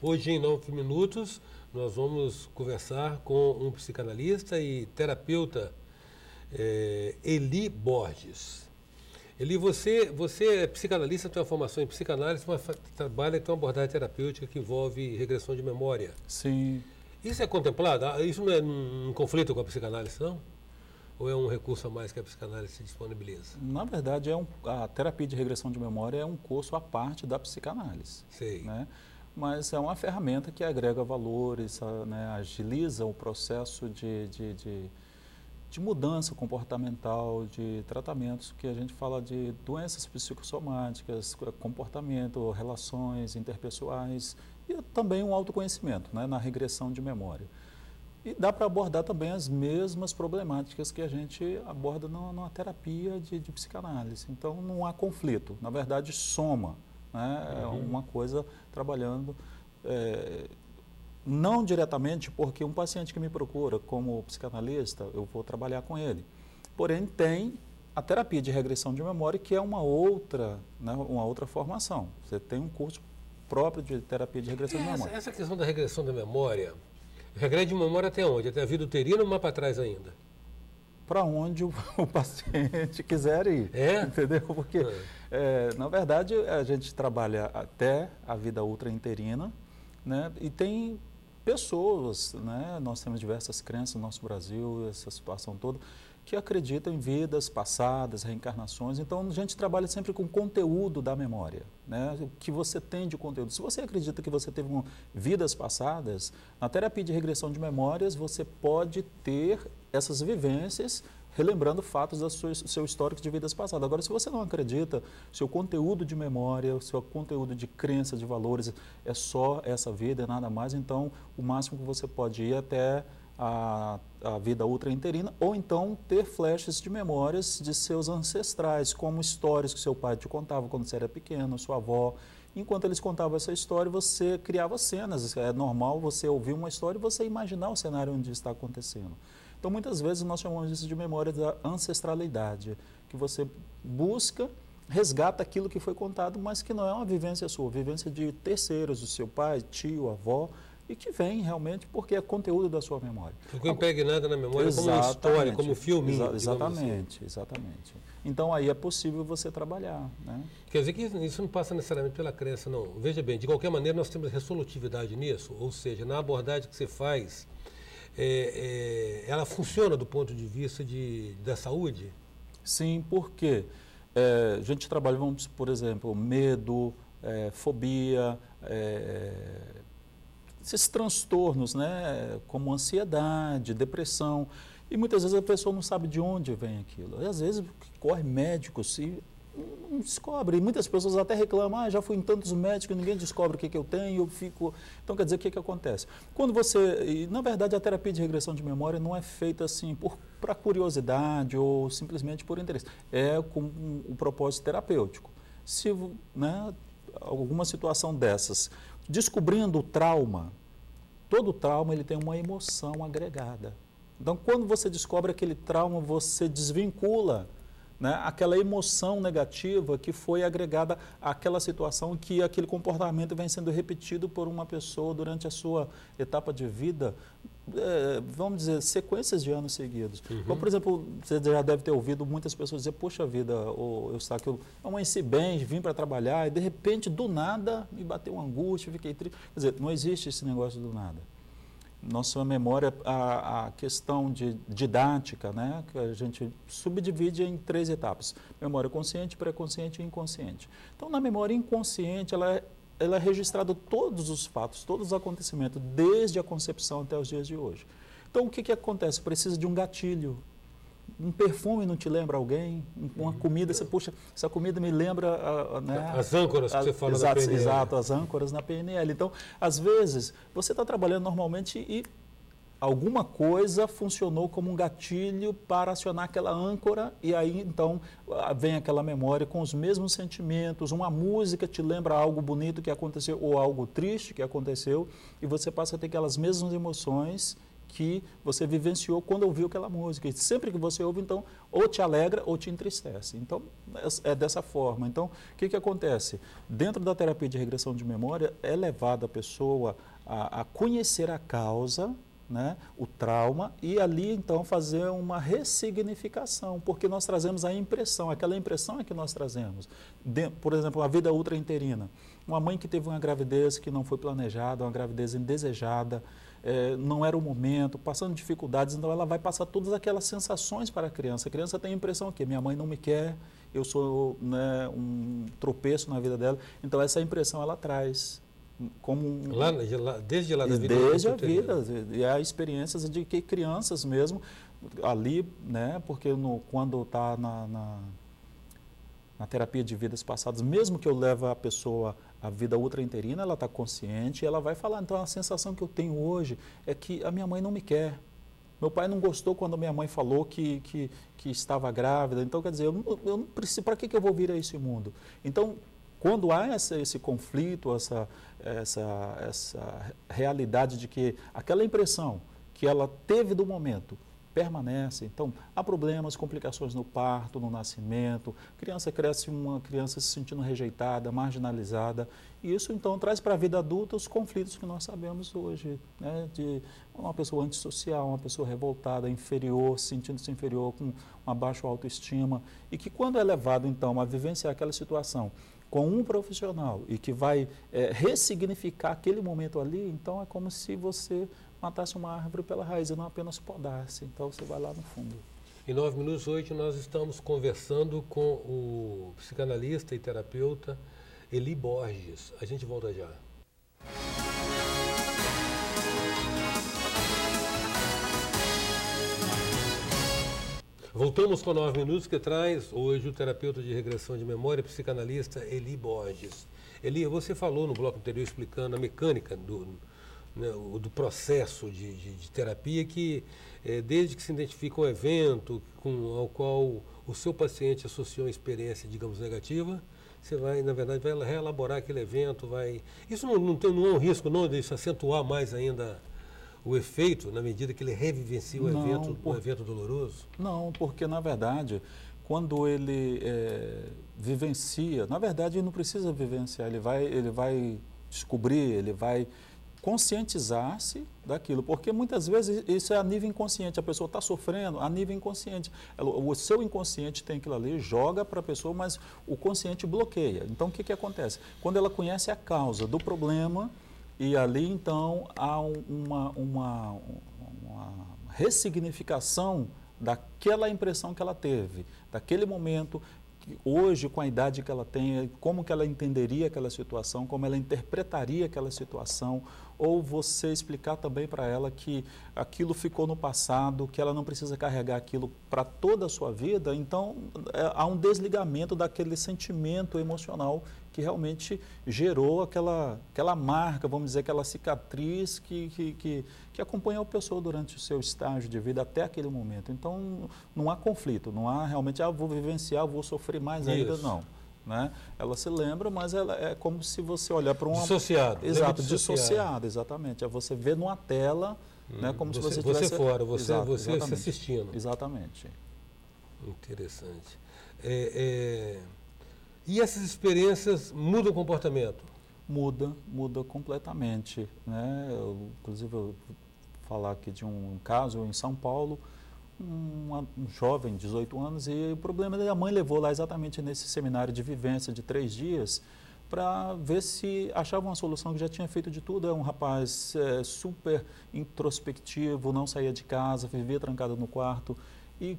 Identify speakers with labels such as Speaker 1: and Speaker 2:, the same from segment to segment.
Speaker 1: Hoje, em 9 minutos, nós vamos conversar com um psicanalista e terapeuta, Eli Borges. Eli, você é psicanalista, tem uma formação em psicanálise, mas trabalha com uma abordagem terapêutica que envolve regressão de memória.
Speaker 2: Sim.
Speaker 1: Isso é contemplado? Isso não é um conflito com a psicanálise, não? Ou é um recurso a mais que a psicanálise disponibiliza?
Speaker 2: Na verdade, a terapia de regressão de memória é um curso à parte da psicanálise.
Speaker 1: Sei.
Speaker 2: Né? Mas é uma ferramenta que agrega valores, né? Agiliza o processo de mudança comportamental, de tratamentos, que a gente fala de doenças psicossomáticas, comportamento, relações interpessoais e também um autoconhecimento, né? Na regressão de memória. E dá para abordar também as mesmas problemáticas que a gente aborda numa terapia de psicanálise. Então, não há conflito. Na verdade, soma. Né? É uma coisa trabalhando, não diretamente, porque um paciente que me procura como psicanalista, eu vou trabalhar com ele. Porém, tem a terapia de regressão de memória, que é uma outra formação. Você tem um curso próprio de terapia de regressão de memória.
Speaker 1: Essa questão da regressão da memória... Regrede de memória até onde? Até a vida uterina ou mais para trás ainda?
Speaker 2: Para onde o paciente quiser ir, entendeu? Porque, na verdade, a gente trabalha até a vida ultrainterina, né? E tem pessoas, né? Nós temos diversas crenças no nosso Brasil, essa situação toda, que acreditam em vidas passadas, reencarnações. Então, a gente trabalha sempre com conteúdo da memória, né? O que você tem de conteúdo. Se você acredita que você teve vidas passadas, na terapia de regressão de memórias, você pode ter essas vivências, relembrando fatos do seu histórico de vidas passadas. Agora, se você não acredita, seu conteúdo de memória, seu conteúdo de crença, de valores, é só essa vida, é nada mais, então, o máximo que você pode ir até a vida ultrainterina, ou então ter flashes de memórias de seus ancestrais, como histórias que seu pai te contava quando você era pequeno, sua avó. Enquanto eles contavam essa história, você criava cenas. É normal você ouvir uma história e você imaginar o cenário onde está acontecendo. Então, muitas vezes, nós chamamos isso de memória da ancestralidade, que você busca, resgata aquilo que foi contado, mas que não é uma vivência sua, vivência de terceiros, do seu pai, tio, avó, e que vem realmente porque é conteúdo da sua memória.
Speaker 1: Ficou impregnada na memória como uma história, como um filme.
Speaker 2: Exatamente, assim. Exatamente. Então, aí é possível você trabalhar. Né?
Speaker 1: Quer dizer que isso não passa necessariamente pela crença, não. Veja bem, de qualquer maneira, nós temos resolutividade nisso, ou seja, na abordagem que você faz, ela funciona do ponto de vista da saúde?
Speaker 2: Sim, porque a gente trabalha, por exemplo, medo, fobia, esses transtornos, né, como ansiedade, depressão, e muitas vezes a pessoa não sabe de onde vem aquilo. E às vezes corre médicos e não descobre. E muitas pessoas até reclamam, já fui em tantos médicos, ninguém descobre o que eu tenho, eu fico... Então, quer dizer, o que acontece? Quando e, na verdade, a terapia de regressão de memória não é feita assim para curiosidade ou simplesmente por interesse. É com um propósito terapêutico. Se, né, alguma situação dessas, descobrindo o trauma, todo trauma ele tem uma emoção agregada. Então, quando você descobre aquele trauma, você desvincula, né, aquela emoção negativa que foi agregada àquela situação, que aquele comportamento vem sendo repetido por uma pessoa durante a sua etapa de vida, vamos dizer, sequências de anos seguidos. Então, por exemplo, você já deve ter ouvido muitas pessoas dizer, poxa vida, eu amanheci bem, vim para trabalhar e de repente, do nada, me bateu uma angústia, fiquei triste. Quer dizer, não existe esse negócio do nada. Nossa memória, a questão didática, né, que a gente subdivide em 3 etapas: memória consciente, pré-consciente e inconsciente. Então, na memória inconsciente, ela é registrada todos os fatos, todos os acontecimentos, desde a concepção até os dias de hoje. Então, o que acontece? Precisa de um gatilho. Um perfume não te lembra alguém? Uma comida, você, puxa, essa comida me lembra... né,
Speaker 1: as âncoras que você fala na PNL.
Speaker 2: Exato, as âncoras na PNL. Então, às vezes, você está trabalhando normalmente e alguma coisa funcionou como um gatilho para acionar aquela âncora e aí, então, vem aquela memória com os mesmos sentimentos, uma música te lembra algo bonito que aconteceu ou algo triste que aconteceu e você passa a ter aquelas mesmas emoções que você vivenciou quando ouviu aquela música. E sempre que você ouve, então, ou te alegra ou te entristece. Então, é dessa forma. Então, o que acontece? Dentro da terapia de regressão de memória, é levada a pessoa a conhecer a causa, né, o trauma, e ali então fazer uma ressignificação, porque nós trazemos a impressão, aquela impressão é que nós trazemos. Por exemplo, a vida ultrainterina. Uma mãe que teve uma gravidez que não foi planejada, uma gravidez indesejada, não era o momento, passando dificuldades, então ela vai passar todas aquelas sensações para a criança. A criança tem a impressão que minha mãe não me quer, eu sou, né, um tropeço na vida dela, então essa impressão ela traz.
Speaker 1: Desde lá da vida?
Speaker 2: Desde a vida, e há experiências de que crianças mesmo, ali, né, porque quando está na terapia de vidas passadas, mesmo que eu leve a pessoa à vida ultrainterina, ela está consciente, ela vai falar, então a sensação que eu tenho hoje é que a minha mãe não me quer. Meu pai não gostou quando minha mãe falou que estava grávida, então quer dizer, eu não preciso, para que eu vou vir a esse mundo? Então, quando há esse conflito, essa realidade de que aquela impressão que ela teve do momento permanece, então há problemas, complicações no parto, no nascimento, criança cresce uma criança se sentindo rejeitada, marginalizada, e isso então traz para a vida adulta os conflitos que nós sabemos hoje, né, de uma pessoa antissocial, uma pessoa revoltada, inferior, sentindo-se inferior, com uma baixa autoestima, e que quando é levado então a vivenciar aquela situação com um profissional e que vai ressignificar aquele momento ali, então é como se você matasse uma árvore pela raiz e não apenas podasse. Então você vai lá no fundo.
Speaker 1: Em 9 minutos hoje nós estamos conversando com o psicanalista e terapeuta Eli Borges. A gente volta já. Voltamos com 9 minutos, que traz hoje o terapeuta de regressão de memória, psicanalista Eli Borges. Eli, você falou no bloco anterior explicando a mecânica do processo de terapia, que desde que se identifica um evento ao qual o seu paciente associou uma experiência, digamos, negativa, você vai, na verdade, vai reelaborar aquele evento, Isso não é um risco, não, de isso acentuar mais ainda o efeito, na medida que ele revivencia o evento doloroso?
Speaker 2: Não, porque, na verdade, quando ele vivencia, na verdade, ele não precisa vivenciar, ele vai descobrir, ele vai conscientizar-se daquilo, porque muitas vezes isso é a nível inconsciente, a pessoa está sofrendo a nível inconsciente, o seu inconsciente tem aquilo ali, joga para a pessoa, mas o consciente bloqueia. Então, o que acontece? Quando ela conhece a causa do problema, e ali, então, há uma ressignificação daquela impressão que ela teve, daquele momento, que hoje, com a idade que ela tem, como que ela entenderia aquela situação, como ela interpretaria aquela situação, ou você explicar também para ela que aquilo ficou no passado, que ela não precisa carregar aquilo para toda a sua vida. Então, há um desligamento daquele sentimento emocional que realmente gerou aquela marca, vamos dizer, aquela cicatriz que acompanhou a pessoa durante o seu estágio de vida até aquele momento. Então, não há conflito, não há realmente, vou vivenciar, vou sofrer mais ainda, não. Né? Ela se lembra, mas ela é como se você olhar para uma...
Speaker 1: Dissociado.
Speaker 2: Exato, dissociado, exatamente. É você ver numa tela, né, como se você estivesse...
Speaker 1: Você fora, você assistindo.
Speaker 2: Exatamente.
Speaker 1: Interessante. E essas experiências mudam o comportamento?
Speaker 2: Muda completamente. Né? Inclusive, eu vou falar aqui de um caso em São Paulo, um jovem de 18 anos, e o problema da mãe levou lá exatamente nesse seminário de vivência de 3 dias para ver se achava uma solução, que já tinha feito de tudo. É um rapaz super introspectivo, não saía de casa, vivia trancado no quarto. E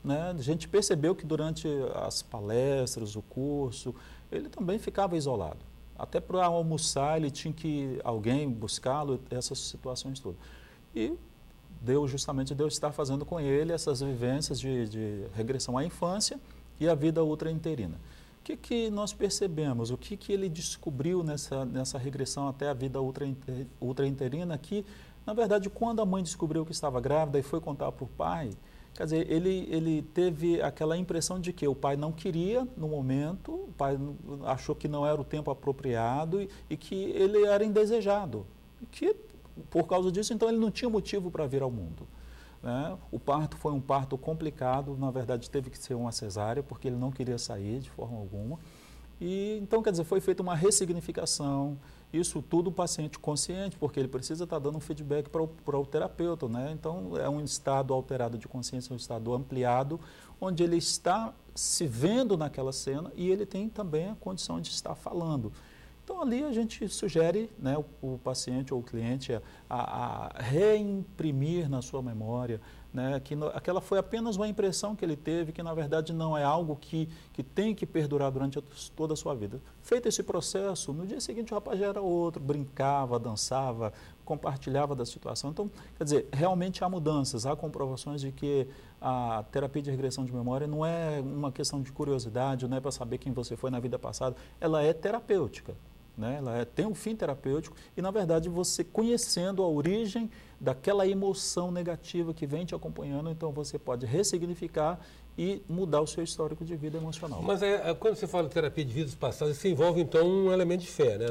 Speaker 2: né, a gente percebeu que durante as palestras, o curso, ele também ficava isolado. Até para almoçar, ele tinha que alguém buscá-lo, essas situações todas. E Deus está fazendo com ele essas vivências de regressão à infância e à vida ultrainterina. O que nós percebemos? O que ele descobriu nessa regressão até a vida ultrainterina? Que, na verdade, quando a mãe descobriu que estava grávida e foi contar para o pai, quer dizer, ele teve aquela impressão de que o pai não queria no momento, o pai achou que não era o tempo apropriado e que ele era indesejado. Que por causa disso, então ele não tinha motivo para vir ao mundo. Né? O parto foi um parto complicado, na verdade teve que ser uma cesárea, porque ele não queria sair de forma alguma. E, então, quer dizer, foi feita uma ressignificação, isso tudo o paciente consciente, porque ele precisa estar dando um feedback para o terapeuta, né? Então, é um estado alterado de consciência, um estado ampliado, onde ele está se vendo naquela cena e ele tem também a condição de estar falando. Então, ali a gente sugere, né, o paciente ou o cliente a reimprimir na sua memória, né, que aquela foi apenas uma impressão que ele teve, que na verdade não é algo que tem que perdurar durante toda a sua vida. Feito esse processo, no dia seguinte o rapaz já era outro, brincava, dançava, compartilhava da situação. Então, quer dizer, realmente há mudanças, há comprovações de que a terapia de regressão de memória não é uma questão de curiosidade, não é para saber quem você foi na vida passada, ela é terapêutica. Né? Ela tem um fim terapêutico e, na verdade, você conhecendo a origem daquela emoção negativa que vem te acompanhando, então você pode ressignificar e mudar o seu histórico de vida emocional.
Speaker 1: Mas quando você fala de terapia de vidas passadas, isso envolve, então, um elemento de fé, né?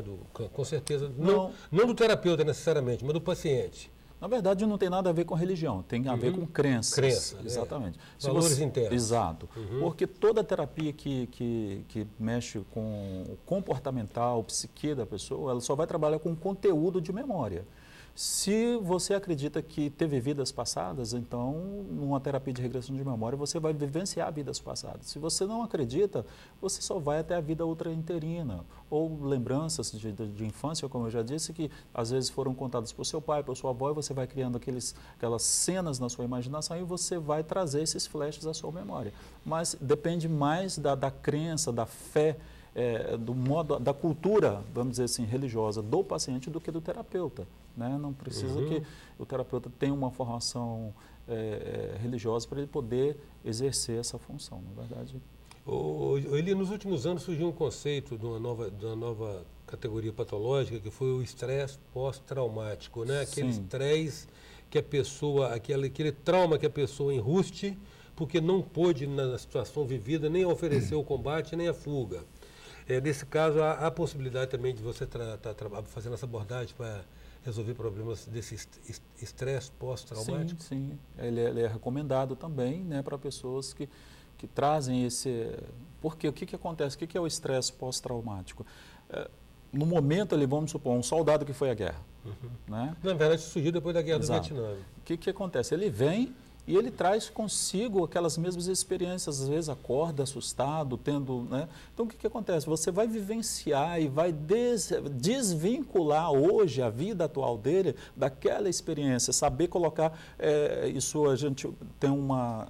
Speaker 1: Com certeza, não do terapeuta necessariamente, mas do paciente.
Speaker 2: Na verdade, não tem nada a ver com religião, tem a ver com crenças.
Speaker 1: Crença,
Speaker 2: exatamente.
Speaker 1: Valores internos.
Speaker 2: Exato. Porque toda terapia que mexe com o comportamental, o psique da pessoa, ela só vai trabalhar com conteúdo de memória. Se você acredita que teve vidas passadas, então, numa terapia de regressão de memória, você vai vivenciar vidas passadas. Se você não acredita, você só vai até a vida ultrainterina, ou lembranças de infância, como eu já disse, que às vezes foram contadas por seu pai, por sua avó, e você vai criando aquelas cenas na sua imaginação e você vai trazer esses flashes à sua memória. Mas depende mais da crença, da fé, do modo, da cultura, vamos dizer assim, religiosa do paciente do que do terapeuta. Né? Não precisa que o terapeuta tenha uma formação religiosa para ele poder exercer essa função, na verdade.
Speaker 1: Eli, nos últimos anos surgiu um conceito de uma nova categoria patológica, que foi o estresse pós-traumático, né? Aquele estresse que a pessoa, aquele trauma que a pessoa enruste, porque não pôde, na situação vivida, nem oferecer o combate, nem a fuga. Nesse caso, há a possibilidade também de você estar fazendo essa abordagem para resolver problemas desse estresse pós-traumático?
Speaker 2: Sim. Ele é recomendado também, né, para pessoas que trazem esse... Porque o que acontece? O que é o estresse pós-traumático? No momento, vamos supor, um soldado que foi à guerra. Né?
Speaker 1: Na verdade, surgiu depois da Guerra do Vietnã.
Speaker 2: O que acontece? Ele vem e ele traz consigo aquelas mesmas experiências, às vezes acorda assustado, tendo... Né? Então, o que acontece? Você vai vivenciar e vai desvincular hoje a vida atual dele daquela experiência, saber colocar... isso a gente tem uma...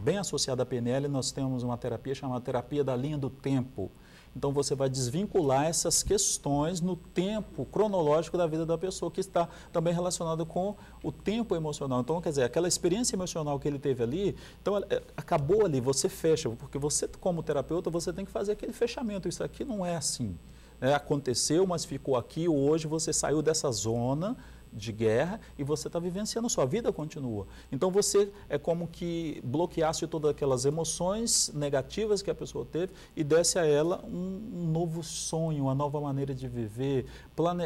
Speaker 2: bem associada à PNL, nós temos uma terapia chamada terapia da linha do tempo. Então, você vai desvincular essas questões no tempo cronológico da vida da pessoa, que está também relacionado com o tempo emocional. Então, quer dizer, aquela experiência emocional que ele teve ali, então, acabou ali, você fecha, porque você, como terapeuta, você tem que fazer aquele fechamento. Isso aqui não é assim. Aconteceu, mas ficou aqui, hoje você saiu dessa zona de guerra e você está vivenciando, sua vida continua. Então você é como que bloqueasse todas aquelas emoções negativas que a pessoa teve e desse a ela um novo sonho, uma nova maneira de viver.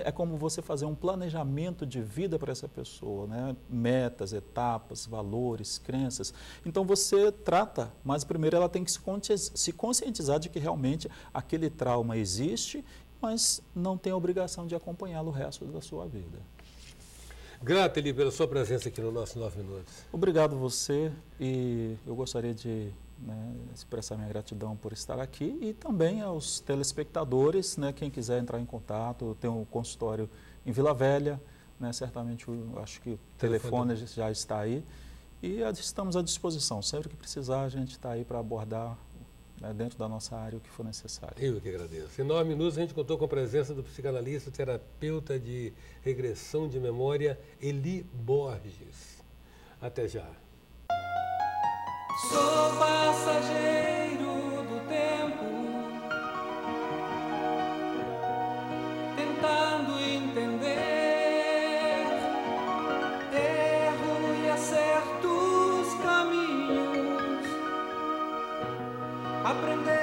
Speaker 2: É como você fazer um planejamento de vida para essa pessoa, né? Metas, etapas, valores, crenças. Então você trata, mas primeiro ela tem que se conscientizar de que realmente aquele trauma existe, mas não tem a obrigação de acompanhá-lo o resto da sua vida.
Speaker 1: Grato, Eli, pela sua presença aqui no nosso 9 Minutos.
Speaker 2: Obrigado você e eu gostaria de expressar minha gratidão por estar aqui e também aos telespectadores, quem quiser entrar em contato, eu tenho um consultório em Vila Velha, certamente acho que o telefone já está aí e estamos à disposição, sempre que precisar a gente está aí para abordar dentro da nossa área o que for necessário.
Speaker 1: Eu que agradeço. Em 9 minutos a gente contou com a presença do psicanalista, terapeuta de regressão de memória, Eli Borges. Até já.
Speaker 3: Sou passageiro do tempo, tentando entender erro e acertos caminhos. Aprender